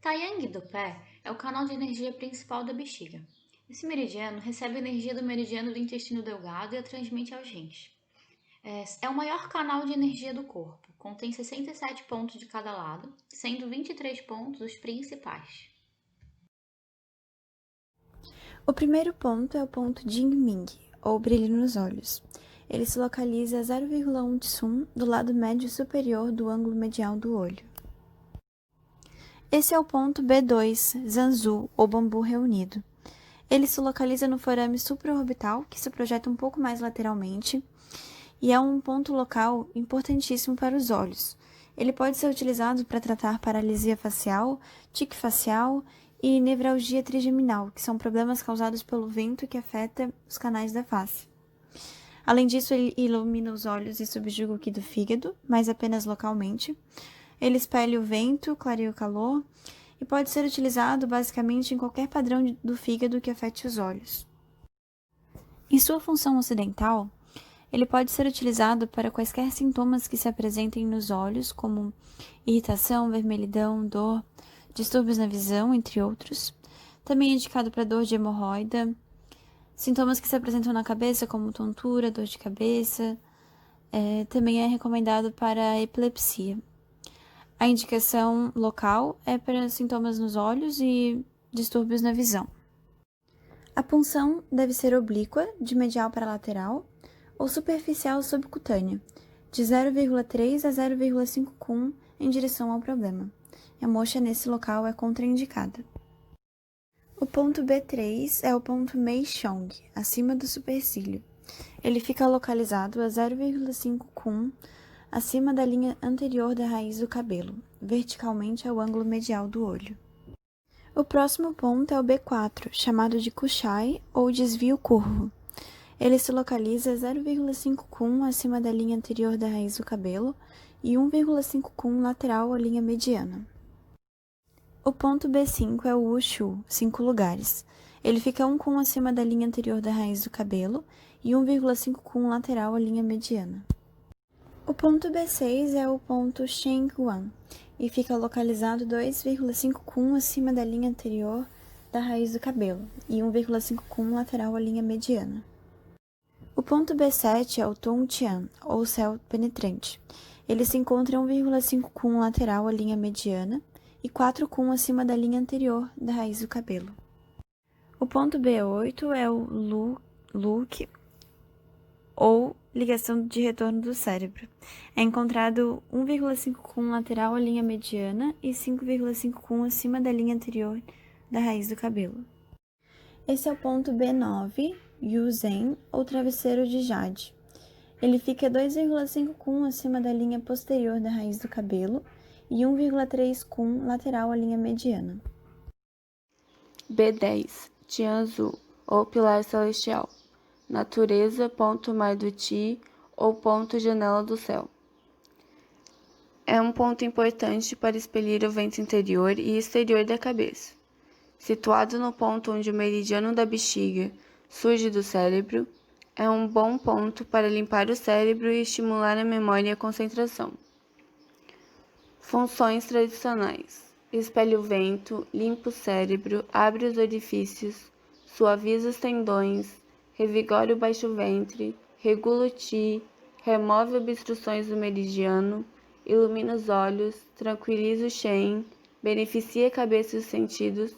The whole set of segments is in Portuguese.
Taiyang do pé é o canal de energia principal da bexiga. Esse meridiano recebe energia do meridiano do intestino delgado e a transmite aos rins. É o maior canal de energia do corpo, contém 67 pontos de cada lado, sendo 23 pontos os principais. O primeiro ponto é o ponto Jingming, ou brilho nos olhos. Ele se localiza a 0,1 tsum do lado médio superior do ângulo medial do olho. Esse é o ponto B2, Zanzu, ou bambu reunido. Ele se localiza no forame supraorbital, que se projeta um pouco mais lateralmente, e é um ponto local importantíssimo para os olhos. Ele pode ser utilizado para tratar paralisia facial, tique facial e nevralgia trigeminal, que são problemas causados pelo vento que afeta os canais da face. Além disso, ele ilumina os olhos e subjuga o qi do fígado, mas apenas localmente. Ele espelha o vento, clareia o calor e pode ser utilizado basicamente em qualquer padrão do fígado que afete os olhos. Em sua função ocidental, ele pode ser utilizado para quaisquer sintomas que se apresentem nos olhos, como irritação, vermelhidão, dor, distúrbios na visão, entre outros. Também é indicado para dor de hemorroida, sintomas que se apresentam na cabeça, como tontura, dor de cabeça. Também é recomendado para epilepsia. A indicação local é para sintomas nos olhos e distúrbios na visão. A punção deve ser oblíqua, de medial para lateral, ou superficial subcutânea, de 0,3 a 0,5 cum em direção ao problema. A moxa nesse local é contraindicada. O ponto B3 é o ponto Meichong, acima do supercílio. Ele fica localizado a 0,5 cum acima da linha anterior da raiz do cabelo, verticalmente ao ângulo medial do olho. O próximo ponto é o B4, chamado de Kuchai ou desvio curvo. Ele se localiza a 0,5 cum acima da linha anterior da raiz do cabelo e 1,5 cum lateral à linha mediana. O ponto B5 é o Wushu, 5 lugares. Ele fica 1 cum acima da linha anterior da raiz do cabelo e 1,5 cum lateral à linha mediana. O ponto B6 é o ponto Shengguan e fica localizado 2,5 cum acima da linha anterior da raiz do cabelo e 1,5 cum lateral à linha mediana. O ponto B7 é o Tongtian, ou céu penetrante. Ele se encontra 1,5 cum lateral à linha mediana e 4 cum acima da linha anterior da raiz do cabelo. O ponto B8 é o Luke, ou ligação de retorno do cérebro. É encontrado 1,5 cum lateral à linha mediana e 5,5 cum acima da linha anterior da raiz do cabelo. Esse é o ponto B9, Yuzen, ou travesseiro de jade. Ele fica 2,5 cum acima da linha posterior da raiz do cabelo e 1,3 cum lateral à linha mediana. B10, Tianzu, ou pilar celestial. Natureza, ponto Mai do Ti, ou ponto janela do céu. É um ponto importante para expelir o vento interior e exterior da cabeça. Situado no ponto onde o meridiano da bexiga surge do cérebro, é um bom ponto para limpar o cérebro e estimular a memória e a concentração. Funções tradicionais: espelha o vento, limpa o cérebro, abre os orifícios, suaviza os tendões, revigora o baixo ventre, regula o qi, remove obstruções do meridiano, ilumina os olhos, tranquiliza o shen, beneficia a cabeça e os sentidos,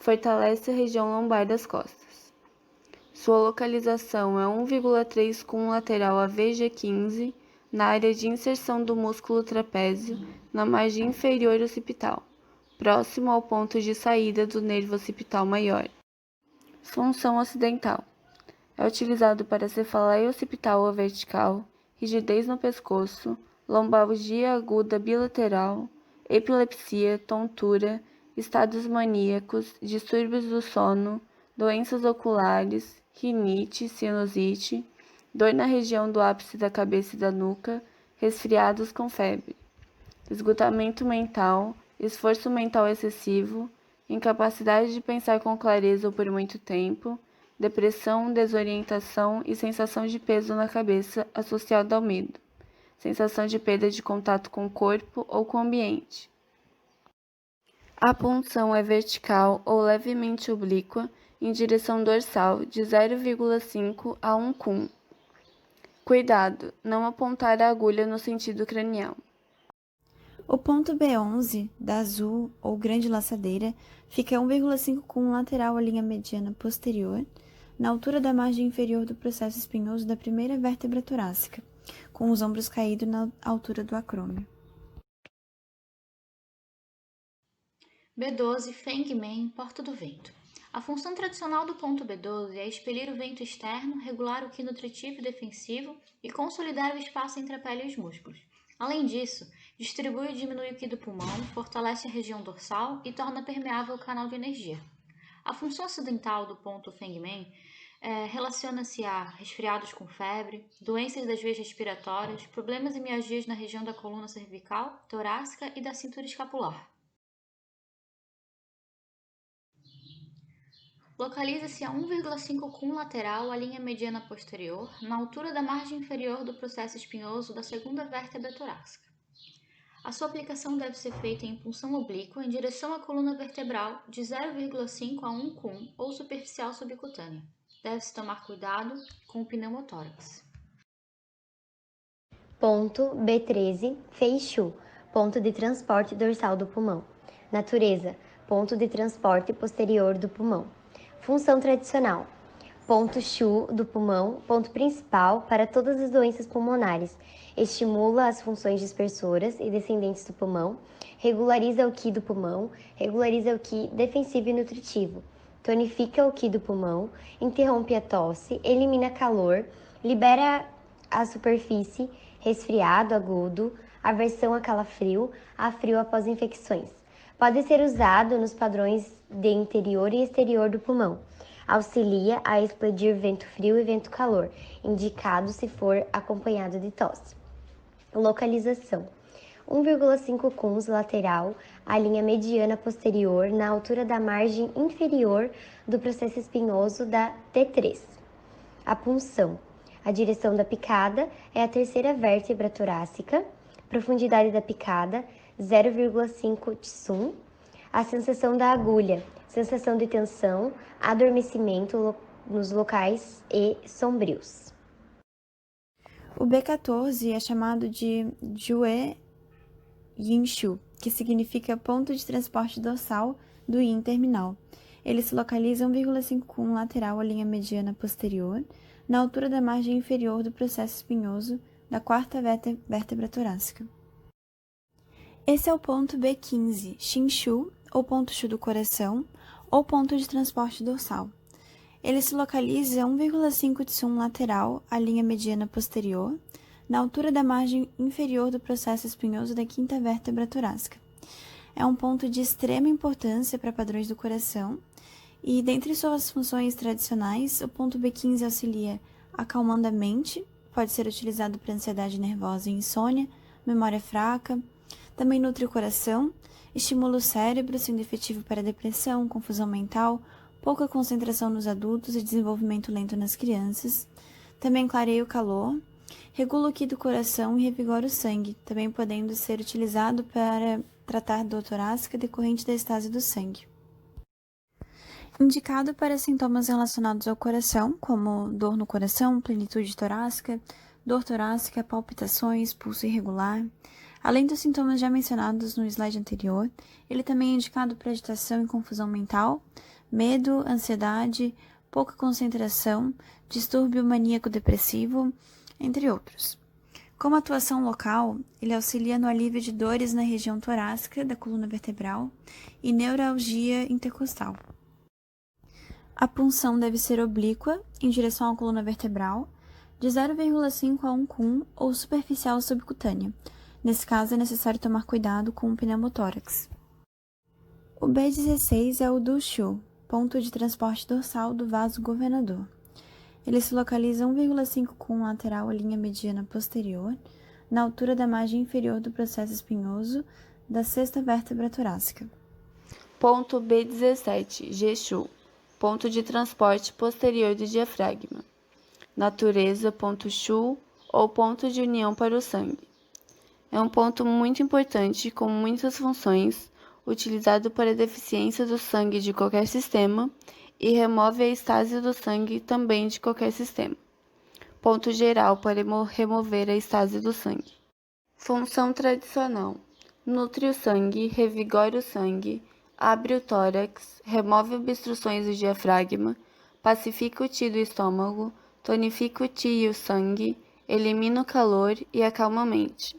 fortalece a região lombar das costas. Sua localização é 1,3 cum lateral a VG15, na área de inserção do músculo trapézio, na margem inferior occipital, próximo ao ponto de saída do nervo occipital maior. Função ocidental: é utilizado para cefaleia occipital ou vertical, rigidez no pescoço, lombalgia aguda bilateral, epilepsia, tontura, estados maníacos, distúrbios do sono, doenças oculares, rinite, sinusite, dor na região do ápice da cabeça e da nuca, resfriados com febre, esgotamento mental, esforço mental excessivo, incapacidade de pensar com clareza ou por muito tempo, depressão, desorientação e sensação de peso na cabeça associada ao medo, sensação de perda de contato com o corpo ou com o ambiente. A punção é vertical ou levemente oblíqua em direção dorsal de 0,5 a 1 cum. Cuidado, não apontar a agulha no sentido cranial. O ponto B11, da azul ou grande laçadeira, fica a 1,5 cum lateral à linha mediana posterior, na altura da margem inferior do processo espinhoso da primeira vértebra torácica, com os ombros caídos na altura do acrômio. B12, Feng Men, Porta do Vento. A função tradicional do ponto B12 é expelir o vento externo, regular o qi nutritivo e defensivo e consolidar o espaço entre a pele e os músculos. Além disso, distribui e diminui o qi do pulmão, fortalece a região dorsal e torna permeável o canal de energia. A função ocidental do ponto Feng Men relaciona-se a resfriados com febre, doenças das veias respiratórias, problemas e mialgias na região da coluna cervical, torácica e da cintura escapular. Localiza-se a 1,5 cum lateral à linha mediana posterior, na altura da margem inferior do processo espinhoso da segunda vértebra torácica. A sua aplicação deve ser feita em punção oblíqua em direção à coluna vertebral de 0,5 a 1 cum ou superficial subcutânea. Deve-se tomar cuidado com o pneumotórax. Ponto B13, Fei-Shu, ponto de transporte dorsal do pulmão. Natureza, ponto de transporte posterior do pulmão. Função tradicional, ponto Shu do pulmão, ponto principal para todas as doenças pulmonares. Estimula as funções dispersoras e descendentes do pulmão, regulariza o qi do pulmão, regulariza o qi defensivo e nutritivo, tonifica o qi do pulmão, interrompe a tosse, elimina calor, libera a superfície, resfriado agudo, aversão a calafrio, a frio após infecções. Pode ser usado nos padrões de interior e exterior do pulmão. Auxilia a expedir vento frio e vento calor, indicado se for acompanhado de tosse. Localização: 1,5 cuns lateral à linha mediana posterior, na altura da margem inferior do processo espinhoso da T3. A punção: a direção da picada é a terceira vértebra torácica, profundidade da picada 0,5 tsum. A sensação da agulha, sensação de tensão, adormecimento nos locais e sombrios. O B14 é chamado de Jue Yinshu, que significa ponto de transporte dorsal do yin terminal. Ele se localiza 1,5 cum lateral à linha mediana posterior, na altura da margem inferior do processo espinhoso da quarta vértebra torácica. Esse é o ponto B15, Shinshu, ou ponto Shu do coração, ou ponto de transporte dorsal. Ele se localiza a 1,5 tsum lateral à linha mediana posterior, na altura da margem inferior do processo espinhoso da quinta vértebra torácica. É um ponto de extrema importância para padrões do coração e, dentre suas funções tradicionais, o ponto B15 auxilia acalmando a mente, pode ser utilizado para ansiedade nervosa e insônia, memória fraca, também nutre o coração, estimula o cérebro, sendo efetivo para depressão, confusão mental, pouca concentração nos adultos e desenvolvimento lento nas crianças. Também clareia o calor, regula o qi do coração e revigora o sangue, também podendo ser utilizado para tratar dor torácica decorrente da estase do sangue. Indicado para sintomas relacionados ao coração, como dor no coração, plenitude torácica, dor torácica, palpitações, pulso irregular. Além dos sintomas já mencionados no slide anterior, ele também é indicado para agitação e confusão mental, medo, ansiedade, pouca concentração, distúrbio maníaco-depressivo, entre outros. Como atuação local, ele auxilia no alívio de dores na região torácica da coluna vertebral e neuralgia intercostal. A punção deve ser oblíqua, em direção à coluna vertebral, de 0,5 a 1 cum ou superficial subcutânea. Nesse caso, é necessário tomar cuidado com o pneumotórax. O B16 é o Du-Shu, ponto de transporte dorsal do vaso governador. Ele se localiza 1,5 cum lateral à linha mediana posterior, na altura da margem inferior do processo espinhoso da sexta vértebra torácica. Ponto B17, Geshu, ponto de transporte posterior do diafragma. Natureza, ponto Shu ou ponto de união para o sangue. É um ponto muito importante com muitas funções, utilizado para deficiência do sangue de qualquer sistema e remove a estase do sangue também de qualquer sistema. Ponto geral para remover a estase do sangue. Função tradicional. Nutre o sangue, revigora o sangue, abre o tórax, remove obstruções do diafragma, pacifica o ti do estômago, tonifica o ti e o sangue, elimina o calor e acalma a mente.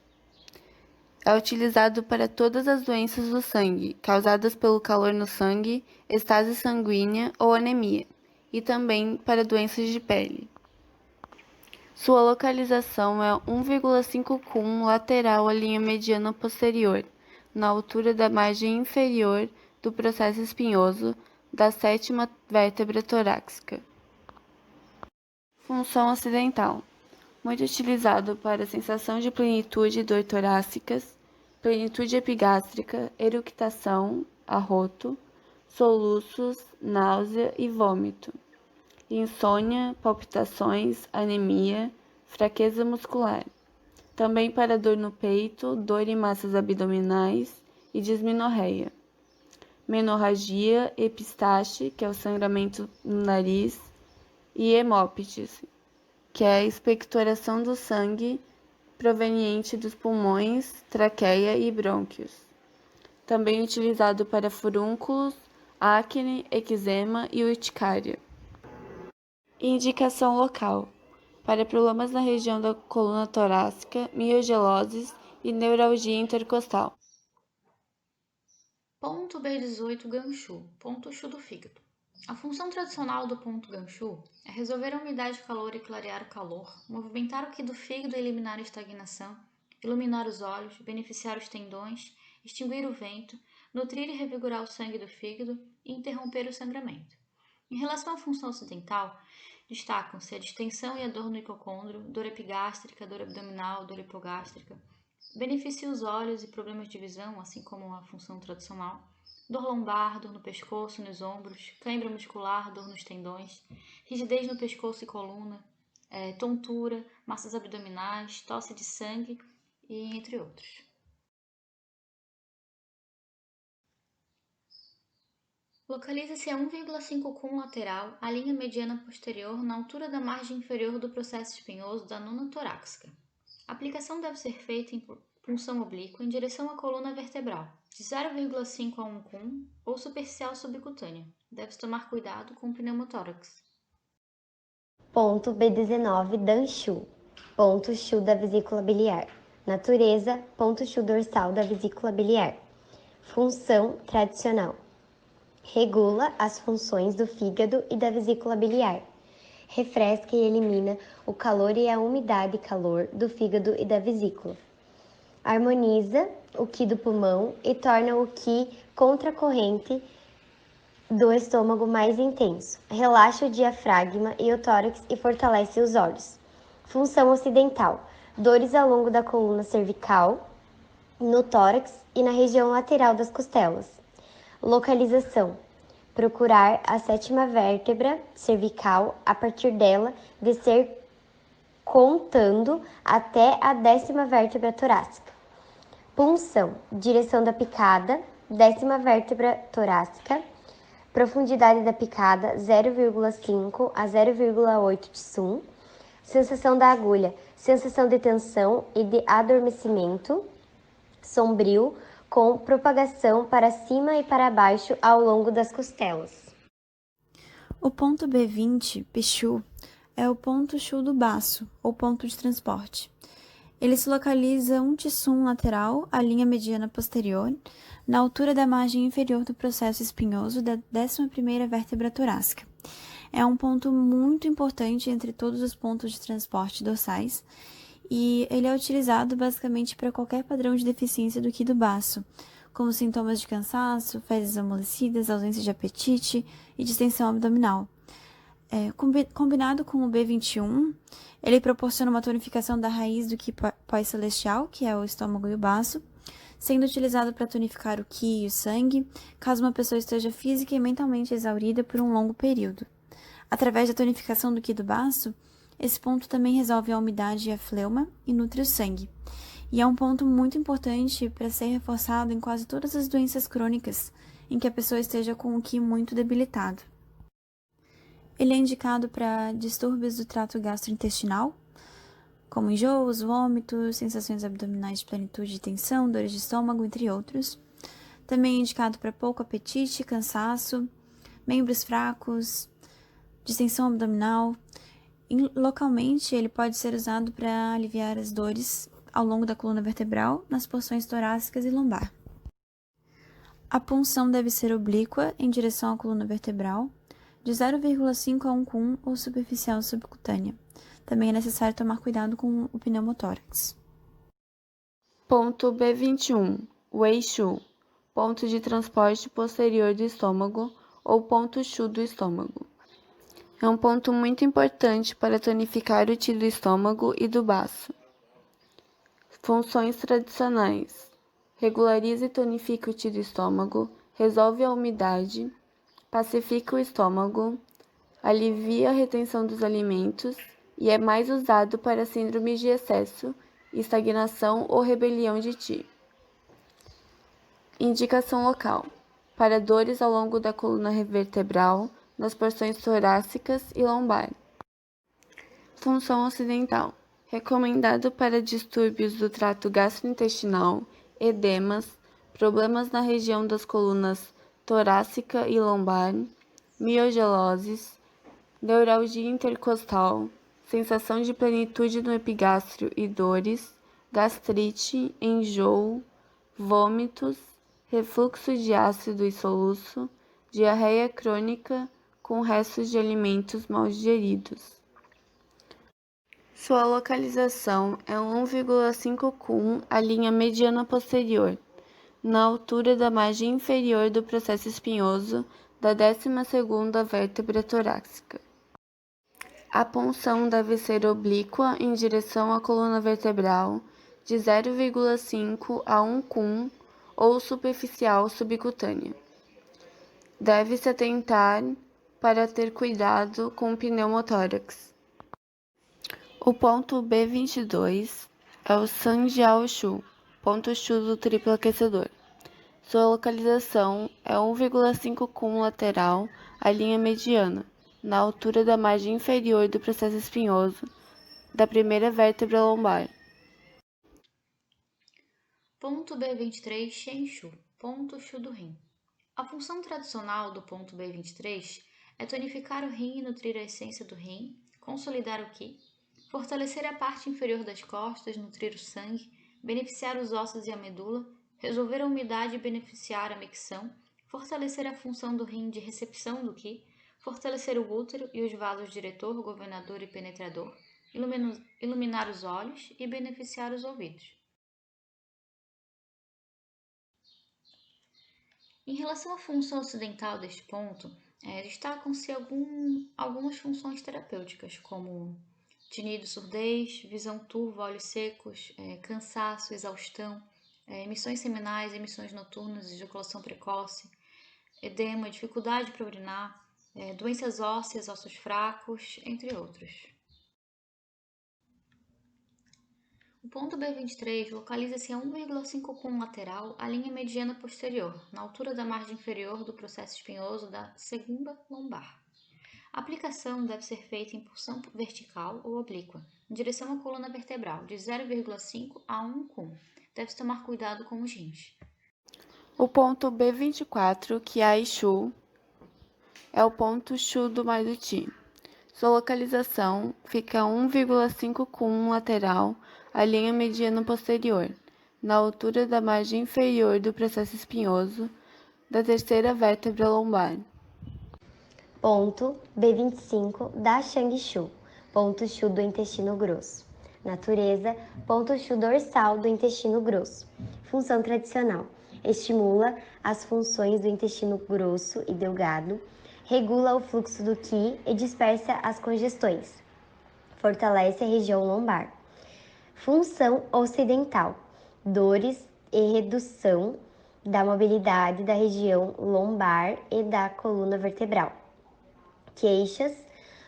É utilizado para todas as doenças do sangue, causadas pelo calor no sangue, estase sanguínea ou anemia, e também para doenças de pele. Sua localização é 1,5 cum lateral à linha mediana posterior, na altura da margem inferior do processo espinhoso da sétima vértebra torácica. Função ocidental. Muito utilizado para sensação de plenitude e dor torácicas, plenitude epigástrica, eructação, arroto, soluços, náusea e vômito, insônia, palpitações, anemia, fraqueza muscular. Também para dor no peito, dor em massas abdominais e dismenorreia. Menorragia, epistaxe, que é o sangramento no nariz, e hemóptise, que é a expectoração do sangue proveniente dos pulmões, traqueia e brônquios. Também utilizado para furúnculos, acne, eczema e urticária. Indicação local. Para problemas na região da coluna torácica, miogeloses e neuralgia intercostal. Ponto B18 Ganchu, ponto Chu do fígado. A função tradicional do ponto Ganchu é resolver a umidade, calor e clarear o calor, movimentar o qi do fígado e eliminar a estagnação, iluminar os olhos, beneficiar os tendões, extinguir o vento, nutrir e revigorar o sangue do fígado e interromper o sangramento. Em relação à função ocidental, destacam-se a distensão e a dor no hipocôndrio, dor epigástrica, dor abdominal, dor hipogástrica. Beneficia os olhos e problemas de visão, assim como a função tradicional. Dor lombar, dor no pescoço, nos ombros, cãibra muscular, dor nos tendões, rigidez no pescoço e coluna, tontura, massas abdominais, tosse de sangue e entre outros. Localiza-se a 1,5 cum lateral, a linha mediana posterior, na altura da margem inferior do processo espinhoso da nona torácica. A aplicação deve ser feita em punção oblíqua em direção à coluna vertebral, de 0,5 a 1 cum ou superficial subcutânea. Deve-se tomar cuidado com o pneumotórax. Ponto B19 Danchu, ponto Chu da vesícula biliar. Natureza, ponto Chu dorsal da vesícula biliar. Função tradicional. Regula as funções do fígado e da vesícula biliar. Refresca e elimina o calor e a umidade e calor do fígado e da vesícula. Harmoniza o qi do pulmão e torna o qi contracorrente do estômago mais intenso. Relaxa o diafragma e o tórax e fortalece os olhos. Função ocidental. Dores ao longo da coluna cervical, no tórax e na região lateral das costelas. Localização. Procurar a sétima vértebra cervical, a partir dela descer contando até a 10ª vértebra torácica. Punção. Direção da picada, 10ª vértebra torácica. Profundidade da picada, 0,5 a 0,8 de sum. Sensação da agulha, sensação de tensão e de adormecimento sombrio, com propagação para cima e para baixo ao longo das costelas. O ponto B20, Pichu, é o ponto Chu do baço, ou ponto de transporte. Ele se localiza um tissum lateral, à linha mediana posterior, na altura da margem inferior do processo espinhoso da 11ª vértebra torácica. É um ponto muito importante entre todos os pontos de transporte dorsais, e ele é utilizado basicamente para qualquer padrão de deficiência do qi do baço, como sintomas de cansaço, fezes amolecidas, ausência de apetite e distensão abdominal. Combinado com o B21, ele proporciona uma tonificação da raiz do qi pós-celestial, que é o estômago e o baço, sendo utilizado para tonificar o qi e o sangue, caso uma pessoa esteja física e mentalmente exaurida por um longo período. Através da tonificação do qi do baço, esse ponto também resolve a umidade e a fleuma e nutre o sangue. E é um ponto muito importante para ser reforçado em quase todas as doenças crônicas em que a pessoa esteja com o Qi muito debilitado. Ele é indicado para distúrbios do trato gastrointestinal, como enjoos, vômitos, sensações abdominais de plenitude e tensão, dores de estômago, entre outros. Também é indicado para pouco apetite, cansaço, membros fracos, distensão abdominal. Localmente, ele pode ser usado para aliviar as dores ao longo da coluna vertebral, nas porções torácicas e lombar. A punção deve ser oblíqua em direção à coluna vertebral, de 0,5 a 1 cum ou superficial subcutânea. Também é necessário tomar cuidado com o pneumotórax. Ponto B21. Wei Shu. Ponto de transporte posterior do estômago ou ponto Shu do estômago. É um ponto muito importante para tonificar o Qi do estômago e do baço. Funções tradicionais: regulariza e tonifica o Qi do estômago, resolve a umidade, pacifica o estômago, alivia a retenção dos alimentos e é mais usado para síndromes de excesso, estagnação ou rebelião de Qi. Indicação local: para dores ao longo da coluna vertebral, nas porções torácicas e lombar. Função ocidental: recomendado para distúrbios do trato gastrointestinal, edemas, problemas na região das colunas torácica e lombar, miogeloses, neuralgia intercostal, sensação de plenitude no epigástrio e dores, gastrite, enjoo, vômitos, refluxo de ácido e soluço, diarreia crônica com restos de alimentos mal digeridos. Sua localização é 1,5 cum a linha mediana posterior, na altura da margem inferior do processo espinhoso da 12ª vértebra torácica. A punção deve ser oblíqua em direção à coluna vertebral, de 0,5 a 1 cum ou superficial subcutânea. Deve-se atentar para ter cuidado com o pneumotórax. O ponto B22 é o Sanjiao Shu, ponto Shu do triplo aquecedor. Sua localização é 1,5 cum lateral à linha mediana, na altura da margem inferior do processo espinhoso da primeira vértebra lombar. Ponto B23 Shenshu, ponto Shu do rim. A função tradicional do ponto B23 é tonificar o rim e nutrir a essência do rim, consolidar o Qi, fortalecer a parte inferior das costas, nutrir o sangue, beneficiar os ossos e a medula, resolver a umidade e beneficiar a micção, fortalecer a função do rim de recepção do Qi, fortalecer o útero e os vasos diretor, governador e penetrador, iluminar os olhos e beneficiar os ouvidos. Em relação à função ocidental deste ponto, destacam-se algumas funções terapêuticas, como tinido, surdez, visão turva, olhos secos, cansaço, exaustão, emissões seminais, emissões noturnas, ejaculação precoce, edema, dificuldade para urinar, doenças ósseas, ossos fracos, entre outros. O ponto B23 localiza-se a 1,5 cum lateral à linha mediana posterior, na altura da margem inferior do processo espinhoso da segunda lombar. A aplicação deve ser feita em punção vertical ou oblíqua, em direção à coluna vertebral, de 0,5 a 1 cum. Deve-se tomar cuidado com os rins. O ponto B24, que é Shu, é o ponto Shu do Mar do Qi. Sua localização fica a 1,5 cum lateral à linha mediana posterior, na altura da margem inferior do processo espinhoso da terceira vértebra lombar. Ponto B25 da Changshu, ponto Shu do intestino grosso. Natureza, ponto Shu dorsal do intestino grosso. Função tradicional: estimula as funções do intestino grosso e delgado, regula o fluxo do Qi e dispersa as congestões. Fortalece a região lombar. Função ocidental: dores e redução da mobilidade da região lombar e da coluna vertebral. Queixas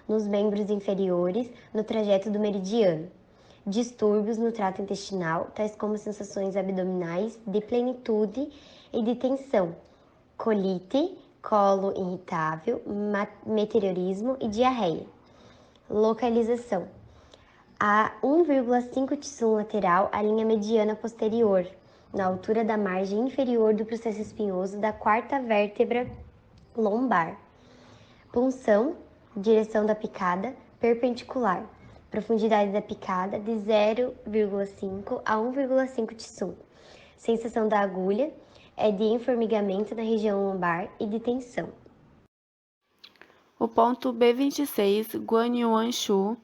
nos membros inferiores no trajeto do meridiano. distúrbios no trato intestinal, tais como sensações abdominais de plenitude e de tensão, colite, colo irritável, meteorismo e diarreia. Localização: a 1,5 tissum lateral, a linha mediana posterior, na altura da margem inferior do processo espinhoso da quarta vértebra lombar. Punção, direção da picada, perpendicular. Profundidade da picada de 0,5 a 1,5 tissum. Sensação da agulha é de enformigamento na região lombar e de tensão. O ponto B26, Guanyuan-Shu,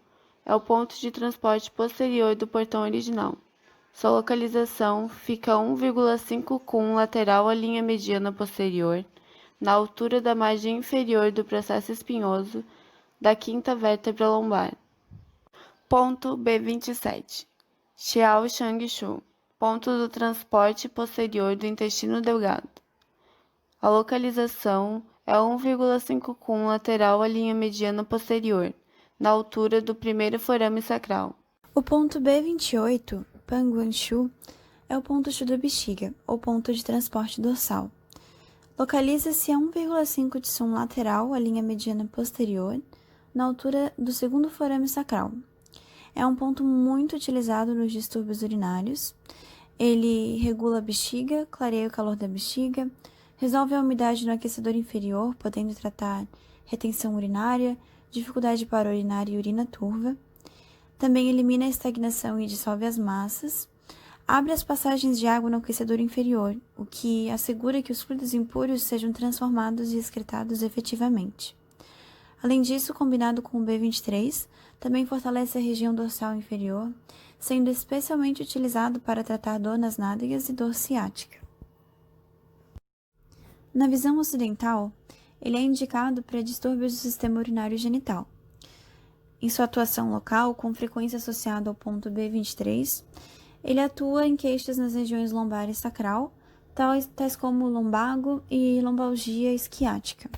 é o ponto de transporte posterior do portão original. Sua localização fica a 1,5 cum lateral à linha mediana posterior, na altura da margem inferior do processo espinhoso da quinta vértebra lombar. Ponto B27, Xiao-Shang-Shu, ponto do transporte posterior do intestino delgado. A localização é 1,5 cum lateral à linha mediana posterior, na altura do primeiro forame sacral. O ponto B28, Panguanshu, é o ponto Shu da bexiga, ou ponto de transporte dorsal. Localiza-se a 1,5 tissum lateral à linha mediana posterior, na altura do segundo forame sacral. É um ponto muito utilizado nos distúrbios urinários. Ele regula a bexiga, clareia o calor da bexiga, resolve a umidade no aquecedor inferior, podendo tratar retenção urinária, dificuldade para urinar e urina turva. Também elimina a estagnação e dissolve as massas. Abre as passagens de água no aquecedor inferior, o que assegura que os fluidos impuros sejam transformados e excretados efetivamente. Além disso, combinado com o B23, também fortalece a região dorsal inferior, sendo especialmente utilizado para tratar dor nas nádegas e dor ciática. Na visão ocidental, ele é indicado para distúrbios do sistema urinário genital. Em sua atuação local, com frequência associada ao ponto B23, ele atua em queixas nas regiões lombar e sacral, tais como lombago e lombalgia esquiática.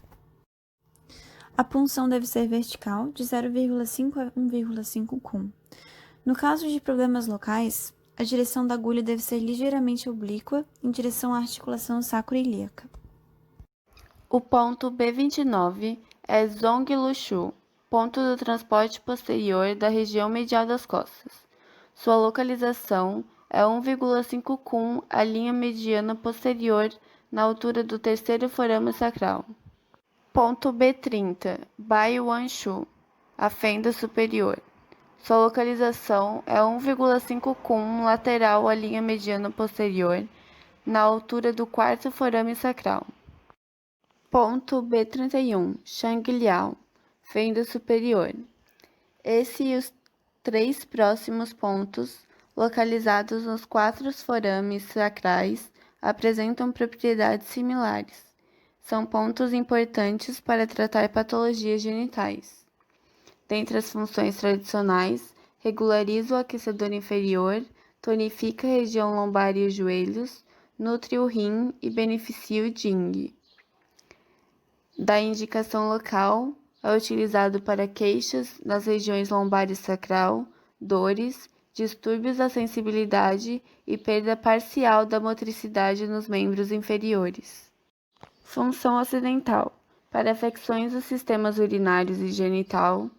A punção deve ser vertical, de 0,5 a 1,5 cum. No caso de problemas locais, a direção da agulha deve ser ligeiramente oblíqua em direção à articulação sacroiliaca. O ponto B29 é Zhonglu-Shu, ponto do transporte posterior da região medial das costas. Sua localização é 1,5 cum à linha mediana posterior, na altura do terceiro forame sacral. Ponto B30, Baiwanshu, a fenda superior. Sua localização é 1,5 cum lateral à linha mediana posterior, na altura do quarto forame sacral. Ponto B31, Shangliao, fenda superior. Esse e os 3 próximos pontos, localizados nos 4 forames sacrais, apresentam propriedades similares. São pontos importantes para tratar patologias genitais. Dentre as funções tradicionais, regulariza o aquecedor inferior, tonifica a região lombar e os joelhos, nutre o rim e beneficia o Jing. Da indicação local, é utilizado para queixas nas regiões lombar e sacral, dores, distúrbios da sensibilidade e perda parcial da motricidade nos membros inferiores. Função ocidental: para afecções dos sistemas urinários e genital,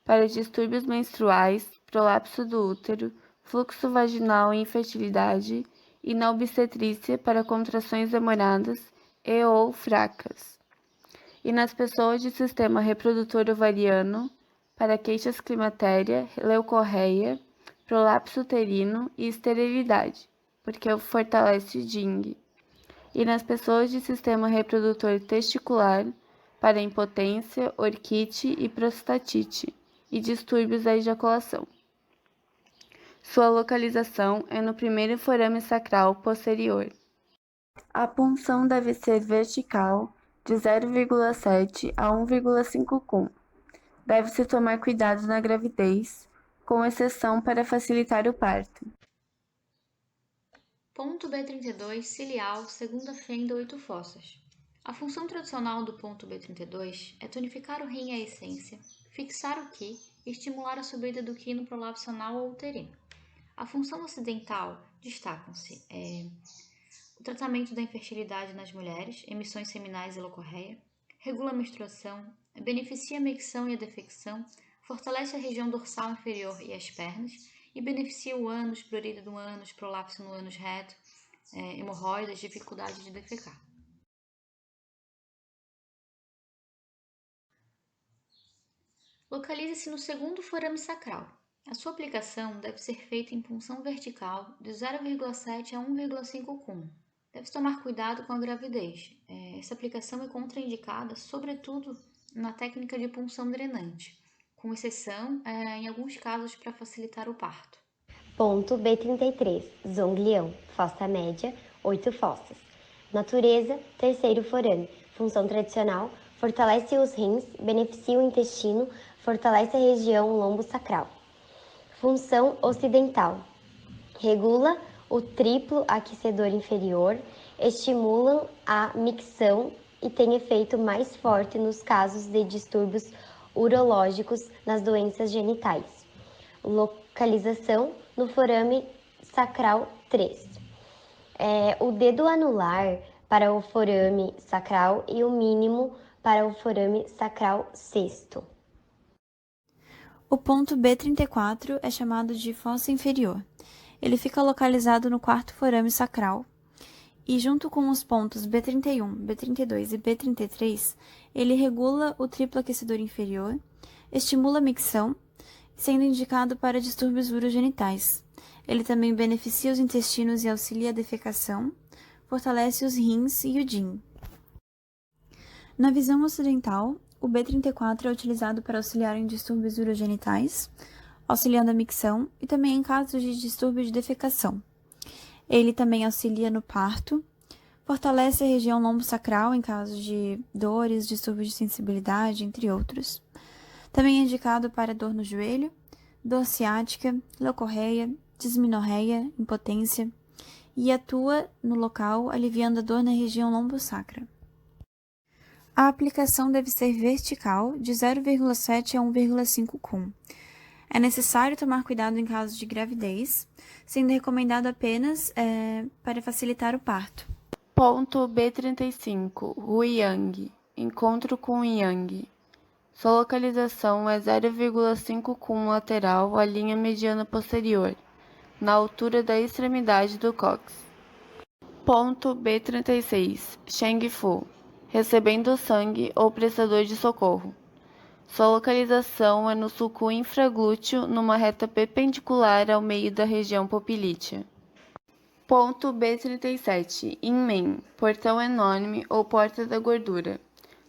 para distúrbios menstruais, prolapso do útero, fluxo vaginal e infertilidade, e na obstetrícia para contrações demoradas e ou fracas. E nas pessoas de sistema reprodutor ovariano, para queixas climatéria, leucorreia, prolapso uterino e esterilidade, porque fortalece o Jing. E nas pessoas de sistema reprodutor testicular, para impotência, orquite e prostatite, e distúrbios da ejaculação. Sua localização é no primeiro forame sacral posterior. A punção deve ser vertical, de 0,7 a 1,5 cum. Deve-se tomar cuidado na gravidez, com exceção para facilitar o parto. Ponto B32, ciliar, segunda fenda, 8 fossas. A função tradicional do ponto B32 é tonificar o rim e a essência, fixar o qi e estimular a subida do qi no prolapso anal ou uterino. A função ocidental destacam-se o tratamento da infertilidade nas mulheres, emissões seminais e locorreia, regula a menstruação, beneficia a micção e a defecção, fortalece a região dorsal inferior e as pernas e beneficia o ânus, prurido do ânus, prolapso no ânus reto, hemorroidas, dificuldade de defecar. Localiza-se no segundo forame sacral. A sua aplicação deve ser feita em punção vertical de 0,7 a 1,5 cum. Deve-se tomar cuidado com a gravidez. Essa aplicação é contraindicada, sobretudo na técnica de punção drenante, com exceção, em alguns casos, para facilitar o parto. Ponto B33, zonglião, fossa média, 8 fossas. Natureza, terceiro forame. Função tradicional, fortalece os rins, beneficia o intestino, fortalece a região lombo-sacral. Função ocidental, regula o triplo aquecedor inferior, estimulam a micção e tem efeito mais forte nos casos de distúrbios urológicos nas doenças genitais. Localização no forame sacral 3. O dedo anular para o forame sacral e o mínimo para o forame sacral 6º. O ponto B34 é chamado de fossa inferior. Ele fica localizado no quarto forame sacral e, junto com os pontos B31, B32 e B33, ele regula o triplo aquecedor inferior, estimula a micção, sendo indicado para distúrbios urogenitais. Ele também beneficia os intestinos e auxilia a defecação, fortalece os rins e o DIN. Na visão ocidental, o B34 é utilizado para auxiliar em distúrbios urogenitais, auxiliando a micção e também em casos de distúrbio de defecação. Ele também auxilia no parto, fortalece a região lombo-sacral em casos de dores, distúrbios de sensibilidade, entre outros. Também é indicado para dor no joelho, dor ciática, leucorreia, dismenorreia, impotência, e atua no local aliviando a dor na região lombo-sacra. A aplicação deve ser vertical, de 0,7 a 1,5 cum. É necessário tomar cuidado em casos de gravidez, sendo recomendado apenas para facilitar o parto. Ponto B35, Wu-yang, encontro com o yang. Sua localização é 0,5 cum lateral à linha mediana posterior, na altura da extremidade do cóccix. Ponto B36, Sheng-fu, recebendo sangue ou prestador de socorro. Sua localização é no sulco infraglúteo, numa reta perpendicular ao meio da região popilítea. Ponto B37, Inmen, portão enorme ou porta da gordura.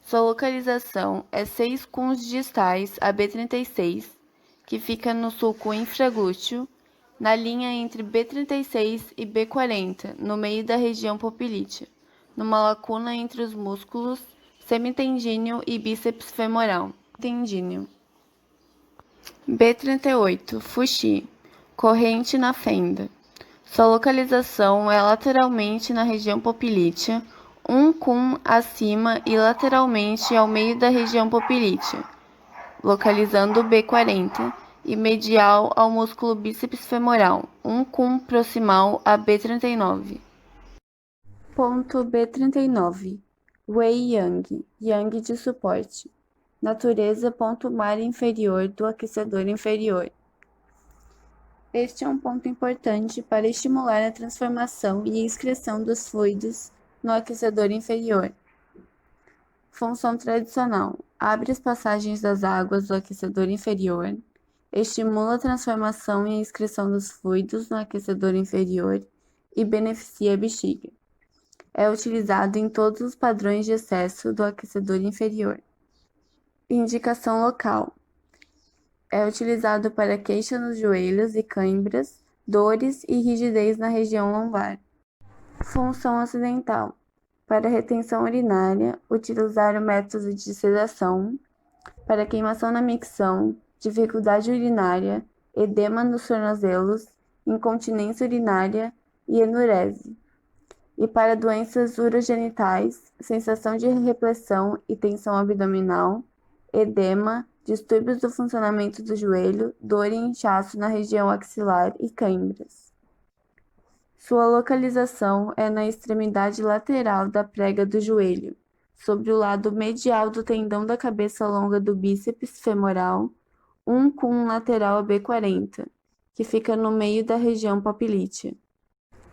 Sua localização é 6 cuns distais a B36, que fica no sulco infraglúteo, na linha entre B36 e B40, no meio da região popilítea, numa lacuna entre os músculos semitendíneo e bíceps femoral. Tendíneo. B38, Fuxi, corrente na fenda. Sua localização é lateralmente na região popilítea, 1 cum acima e lateralmente ao meio da região popilítea, localizando o B40, e medial ao músculo bíceps femoral, 1 cum proximal a B39. Ponto B39, Wei Yang, yang de suporte. Natureza, ponto mar inferior do aquecedor inferior. Este é um ponto importante para estimular a transformação e a excreção dos fluidos no aquecedor inferior. Função tradicional: abre as passagens das águas do aquecedor inferior, estimula a transformação e a excreção dos fluidos no aquecedor inferior e beneficia a bexiga. É utilizado em todos os padrões de excesso do aquecedor inferior. Indicação local: é utilizado para queixa nos joelhos e cãibras, dores e rigidez na região lombar. Função ocidental: para retenção urinária, utilizar o método de sedação, para queimação na micção, dificuldade urinária, edema nos tornozelos, incontinência urinária e enurese. E para doenças urogenitais, sensação de repressão e tensão abdominal, edema, distúrbios do funcionamento do joelho, dor e inchaço na região axilar e câimbras. Sua localização é na extremidade lateral da prega do joelho, sobre o lado medial do tendão da cabeça longa do bíceps femoral, com um lateral AB40, que fica no meio da região papilítea.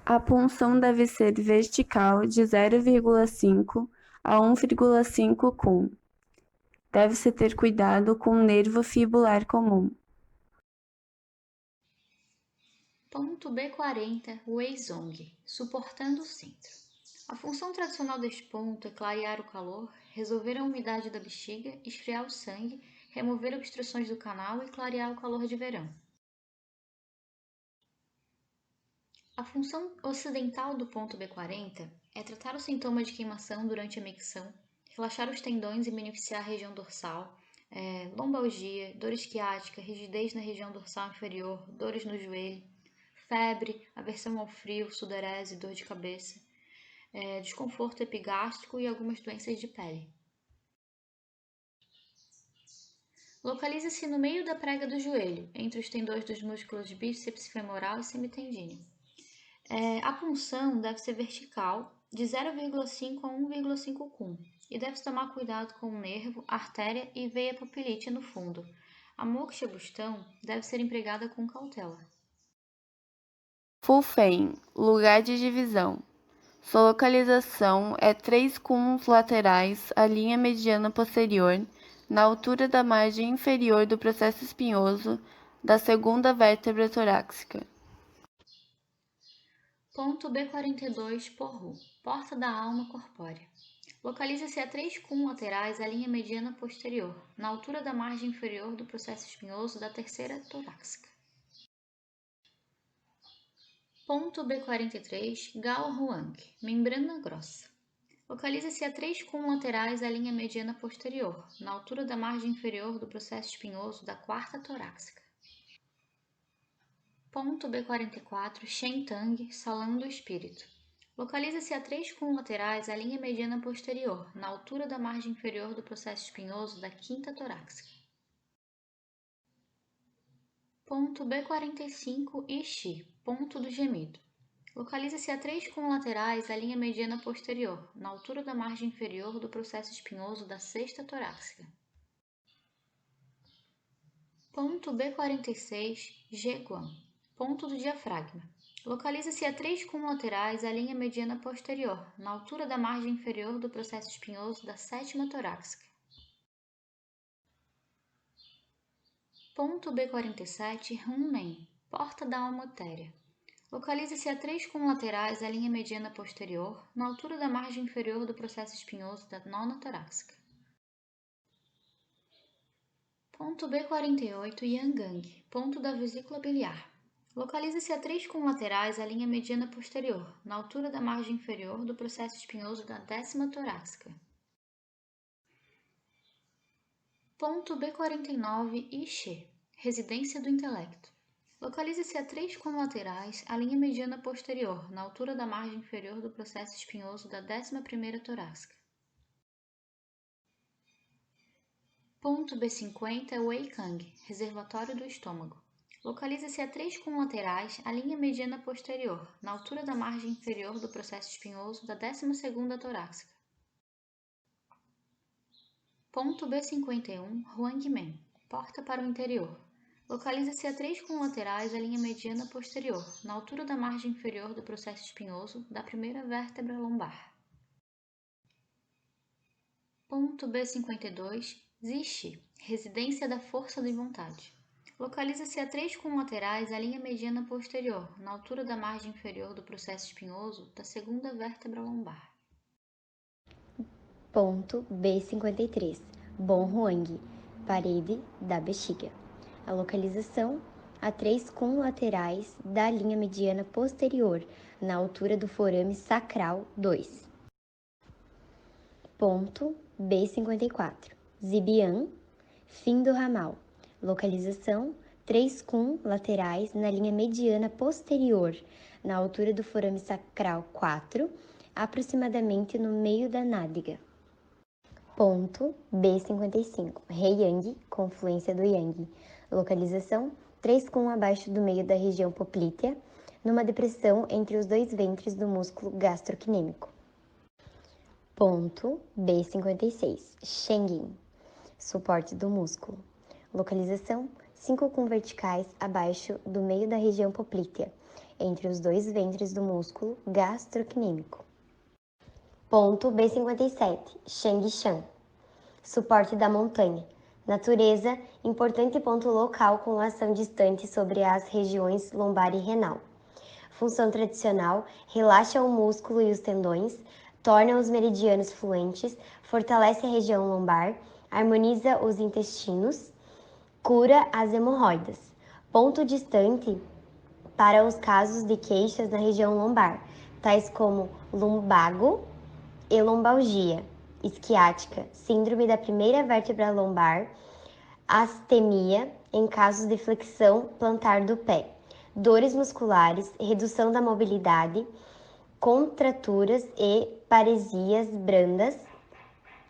A punção deve ser vertical de 0,5 a 1,5 cum. Deve-se ter cuidado com o nervo fibular comum. Ponto B40, Weizhong, suportando o centro. A função tradicional deste ponto é clarear o calor, resolver a umidade da bexiga, esfriar o sangue, remover obstruções do canal e clarear o calor de verão. A função ocidental do ponto B40 é tratar o sintoma de queimação durante a micção, relaxar os tendões e beneficiar a região dorsal, lombalgia, dor esquiática, rigidez na região dorsal inferior, dores no joelho, febre, aversão ao frio, sudorese, dor de cabeça, desconforto epigástrico e algumas doenças de pele. Localiza-se no meio da prega do joelho, entre os tendões dos músculos bíceps femoral e semitendíneo. A punção deve ser vertical, de 0,5 a 1,5 cum, e deve-se tomar cuidado com o nervo, artéria e veia papilítea no fundo. A moxa-bustão deve ser empregada com cautela. Fulfein, lugar de divisão. Sua localização é 3 cúmulos laterais à linha mediana posterior, na altura da margem inferior do processo espinhoso da segunda vértebra torácica. Ponto B42, Porru, porta da alma corpórea. Localiza-se a 3 cum laterais à linha mediana posterior, na altura da margem inferior do processo espinhoso da terceira torácica. Ponto B43, Gao Huang, membrana grossa. Localiza-se a 3 cum laterais à linha mediana posterior, na altura da margem inferior do processo espinhoso da quarta torácica. Ponto B44, Shentang, salão do espírito. Localiza-se a 3 cum laterais à linha mediana posterior, na altura da margem inferior do processo espinhoso da quinta torácica. Ponto B45, Ishi, ponto do gemido. Localiza-se a 3 cum laterais à linha mediana posterior, na altura da margem inferior do processo espinhoso da sexta torácica. Ponto B46, Zheguan, ponto do diafragma. Localiza-se a 3 cum laterais à linha mediana posterior, na altura da margem inferior do processo espinhoso da sétima torácica. Ponto B47, Hunmen, porta da almotéria. Localiza-se a 3 cum laterais à linha mediana posterior, na altura da margem inferior do processo espinhoso da nona torácica. Ponto B48, Yangang, ponto da vesícula biliar. Localiza-se a 3 cum laterais à linha mediana posterior, na altura da margem inferior do processo espinhoso da décima torácica. Ponto B49, Ishi, residência do intelecto. Localiza-se a 3 cum laterais à linha mediana posterior, na altura da margem inferior do processo espinhoso da 11ª torácica. Ponto B50, Weikang, reservatório do estômago. Localiza-se a 3 cum laterais à linha mediana posterior, na altura da margem inferior do processo espinhoso da 12ª torácica. Ponto B51, Huangmen, porta para o interior. Localiza-se a 3 cum laterais à linha mediana posterior, na altura da margem inferior do processo espinhoso da primeira vértebra lombar. Ponto B52, Zishi, residência da força de vontade. Localiza-se a 3 cum laterais à linha mediana posterior, na altura da margem inferior do processo espinhoso da segunda vértebra lombar. Ponto B53, Bon Huang, parede da bexiga. A localização a 3 cum laterais da linha mediana posterior, na altura do forame sacral 2. Ponto B54, Zibian, fim do ramal. Localização 3 cum laterais na linha mediana posterior, na altura do forame sacral 4, aproximadamente no meio da nádega. Ponto B55, He-Yang, confluência do Yang. Localização 3,1 abaixo do meio da região poplítea, numa depressão entre os dois ventres do músculo gastrocnêmico. Ponto B56, Shengyin, suporte do músculo. Localização 5 verticais abaixo do meio da região poplítea, entre os dois ventres do músculo gastrocnêmico. Ponto B57, Shengshan, suporte da montanha. Natureza, importante ponto local com ação distante sobre as regiões lombar e renal. Função tradicional, relaxa o músculo e os tendões, torna os meridianos fluentes, fortalece a região lombar, harmoniza os intestinos, cura as hemorroidas. Ponto distante para os casos de queixas na região lombar, tais como lumbago e lombalgia isquiática, síndrome da primeira vértebra lombar, astemia em casos de flexão plantar do pé, dores musculares, redução da mobilidade, contraturas e paresias brandas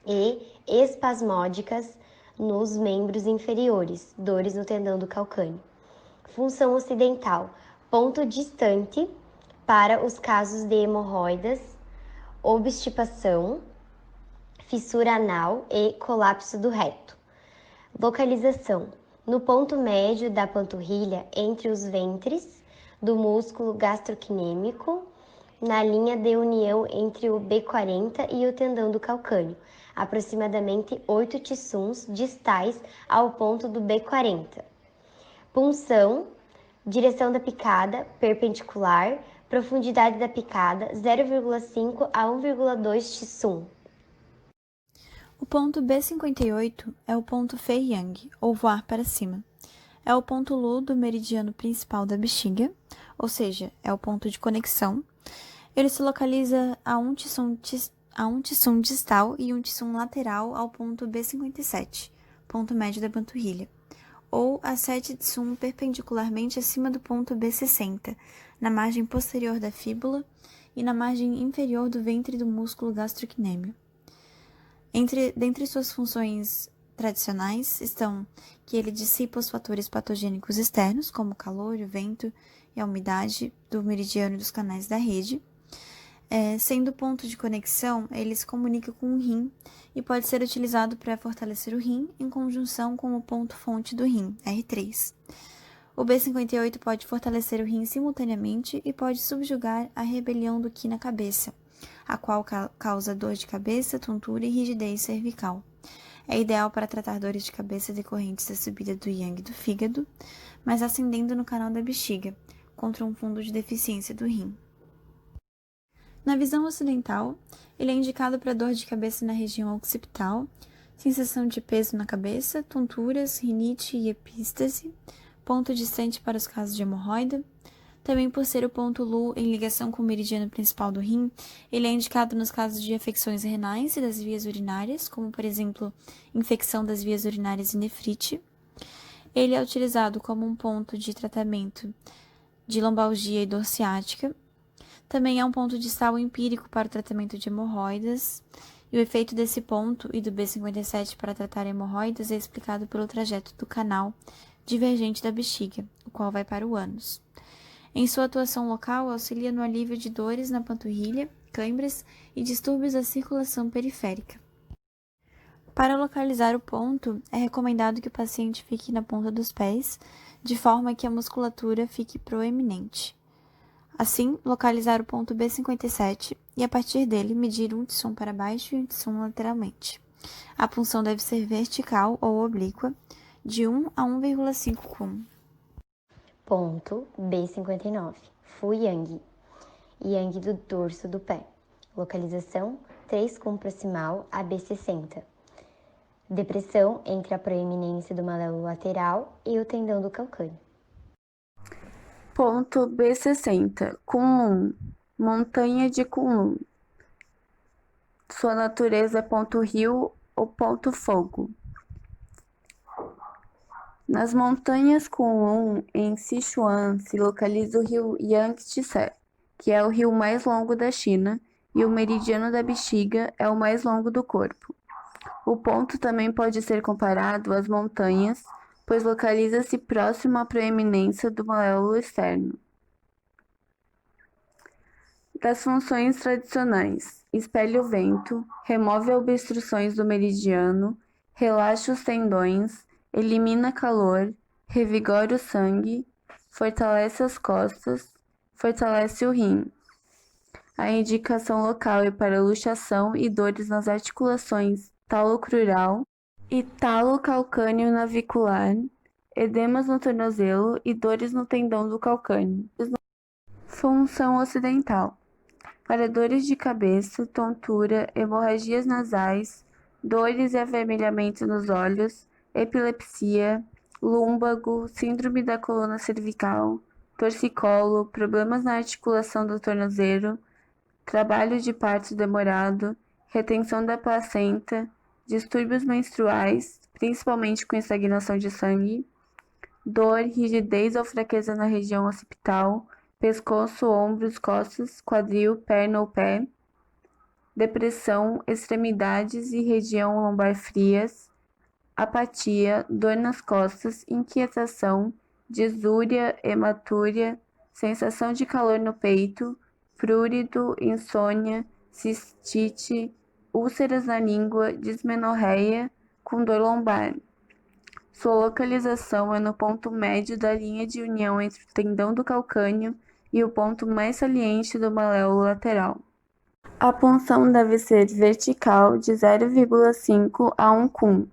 e espasmódicas nos membros inferiores, dores no tendão do calcâneo. Função ocidental, ponto distante para os casos de hemorroidas, obstipação, fissura anal e colapso do reto. Localização, no ponto médio da panturrilha entre os ventres do músculo gastrocnêmico, na linha de união entre o B40 e o tendão do calcâneo, aproximadamente 8 tissuns distais ao ponto do B40. Punção, direção da picada, perpendicular, profundidade da picada, 0,5 a 1,2 tissum. O ponto B58 é o ponto Fei-Yang, ou voar para cima. É o ponto Lu do meridiano principal da bexiga, ou seja, é o ponto de conexão. Ele se localiza a um tissum distal e um tissum lateral ao ponto B57, ponto médio da panturrilha, ou a 7 tissum perpendicularmente acima do ponto B60, na margem posterior da fíbula e na margem inferior do ventre do músculo gastrocnêmio. Dentre suas funções tradicionais estão que ele dissipa os fatores patogênicos externos, como o calor, o vento e a umidade do meridiano e dos canais da rede. Sendo ponto de conexão, ele se comunica com o rim e pode ser utilizado para fortalecer o rim em conjunção com o ponto-fonte do rim, R3. O B58 pode fortalecer o rim simultaneamente e pode subjugar a rebelião do Qi na cabeça, a qual causa dor de cabeça, tontura e rigidez cervical. É ideal para tratar dores de cabeça decorrentes da subida do Yang do fígado, mas ascendendo no canal da bexiga, contra um fundo de deficiência do rim. Na visão ocidental, ele é indicado para dor de cabeça na região occipital, sensação de peso na cabeça, tonturas, rinite e epístase, ponto distante para os casos de hemorroida. Também por ser o ponto Lu em ligação com o meridiano principal do rim, ele é indicado nos casos de afecções renais e das vias urinárias, como por exemplo, infecção das vias urinárias e nefrite. Ele é utilizado como um ponto de tratamento de lombalgia e dor ciática. Também é um ponto distal empírico para o tratamento de hemorroidas, e o efeito desse ponto e do B57 para tratar hemorroidas é explicado pelo trajeto do canal divergente da bexiga, o qual vai para o ânus. Em sua atuação local, auxilia no alívio de dores na panturrilha, câimbras e distúrbios da circulação periférica. Para localizar o ponto, é recomendado que o paciente fique na ponta dos pés, de forma que a musculatura fique proeminente. Assim, localizar o ponto B57 e, a partir dele, medir um tissum para baixo e um tissum lateralmente. A punção deve ser vertical ou oblíqua, de 1 a 1,5 cum. Ponto B59, Fu-Yang, Yang do dorso do pé. Localização 3 cum proximal a B60. Depressão entre a proeminência do malelo lateral e o tendão do calcâneo. Ponto B60, Kunlun, montanha de Kunlun. Sua natureza é ponto rio ou ponto fogo. Nas montanhas Kunlun, em Sichuan, se localiza o rio Yangtze, que é o rio mais longo da China, e o meridiano da bexiga é o mais longo do corpo. O ponto também pode ser comparado às montanhas, pois localiza-se próximo à proeminência do maléolo externo. Das funções tradicionais: espelha o vento, remove obstruções do meridiano, relaxa os tendões, elimina calor, revigora o sangue, fortalece as costas, fortalece o rim. A indicação local é para luxação e dores nas articulações talocrural e talocalcâneo navicular, edemas no tornozelo e dores no tendão do calcâneo. Função ocidental: para dores de cabeça, tontura, hemorragias nasais, dores e avermelhamento nos olhos, epilepsia, lúmbago, síndrome da coluna cervical, torcicolo, problemas na articulação do tornozelo, trabalho de parto demorado, retenção da placenta, distúrbios menstruais, principalmente com estagnação de sangue, dor, rigidez ou fraqueza na região occipital, pescoço, ombros, costas, quadril, perna ou pé, depressão, extremidades e região lombar frias, apatia, dor nas costas, inquietação, disúria, hematúria, sensação de calor no peito, prurido, insônia, cistite, úlceras na língua, dismenorreia, com dor lombar. Sua localização é no ponto médio da linha de união entre o tendão do calcâneo e o ponto mais saliente do maléolo lateral. A punção deve ser vertical de 0,5 a 1 cum.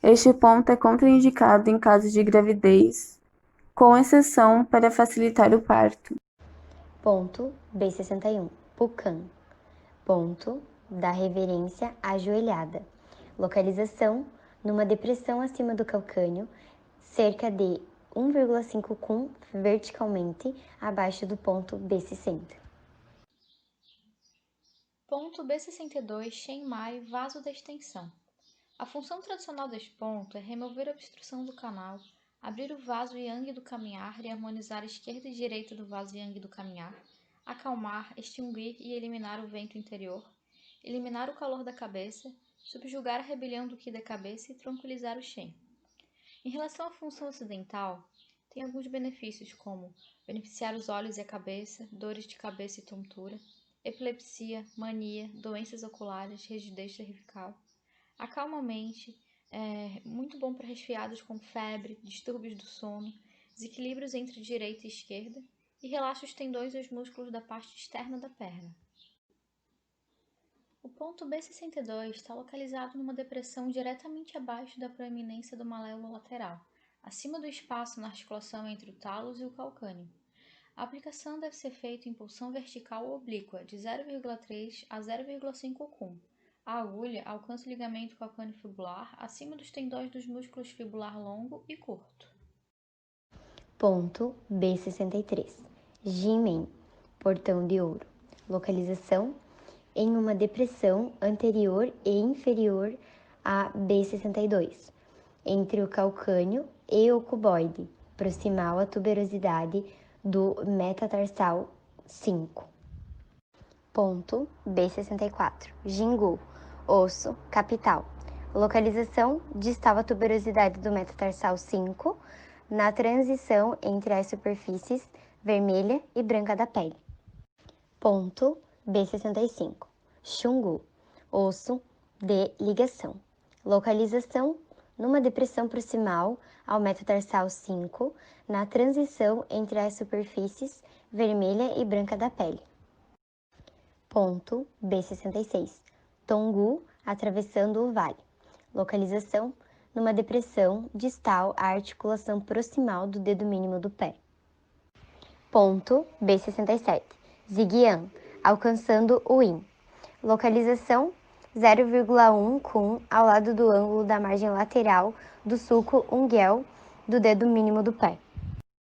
Este ponto é contraindicado em caso de gravidez, com exceção para facilitar o parto. Ponto B61, Pucã. Ponto da reverência ajoelhada. Localização: numa depressão acima do calcâneo, cerca de 1,5 cum verticalmente abaixo do ponto B60. Ponto B62, Chiang Mai, vaso da extensão. A função tradicional deste ponto é remover a obstrução do canal, abrir o vaso yang do caminhar e harmonizar a esquerda e direita do vaso yang do caminhar, acalmar, extinguir e eliminar o vento interior, eliminar o calor da cabeça, subjugar a rebelião do Qi da cabeça e tranquilizar o Shen. Em relação à função ocidental, tem alguns benefícios como beneficiar os olhos e a cabeça, dores de cabeça e tontura, epilepsia, mania, doenças oculares, rigidez cervical. Acalma a mente, é muito bom para resfriados com febre, distúrbios do sono, desequilíbrios entre direita e esquerda e relaxa os tendões e os músculos da parte externa da perna. O ponto B62 está localizado numa depressão diretamente abaixo da proeminência do maléolo lateral, acima do espaço na articulação entre o talos e o calcâneo. A aplicação deve ser feita em pulsão vertical ou oblíqua, de 0,3 a 0,5 cum. A agulha alcança o ligamento calcâneo-fibular acima dos tendões dos músculos fibular longo e curto. Ponto B63, Jimen, portão de ouro. Localização: em uma depressão anterior e inferior a B62, entre o calcâneo e o cuboide, proximal à tuberosidade do metatarsal 5. Ponto B64, Jingu, osso capital. Localização: distal à tuberosidade do metatarsal 5, na transição entre as superfícies vermelha e branca da pele. Ponto B65, Xungu, osso de ligação. Localização: numa depressão proximal ao metatarsal 5, na transição entre as superfícies vermelha e branca da pele. Ponto B66, Tongu, atravessando o vale. Localização: numa depressão distal à articulação proximal do dedo mínimo do pé. Ponto B67, Zijian, alcançando o yin. Localização: 0,1 cum ao lado do ângulo da margem lateral do sulco unguel do dedo mínimo do pé.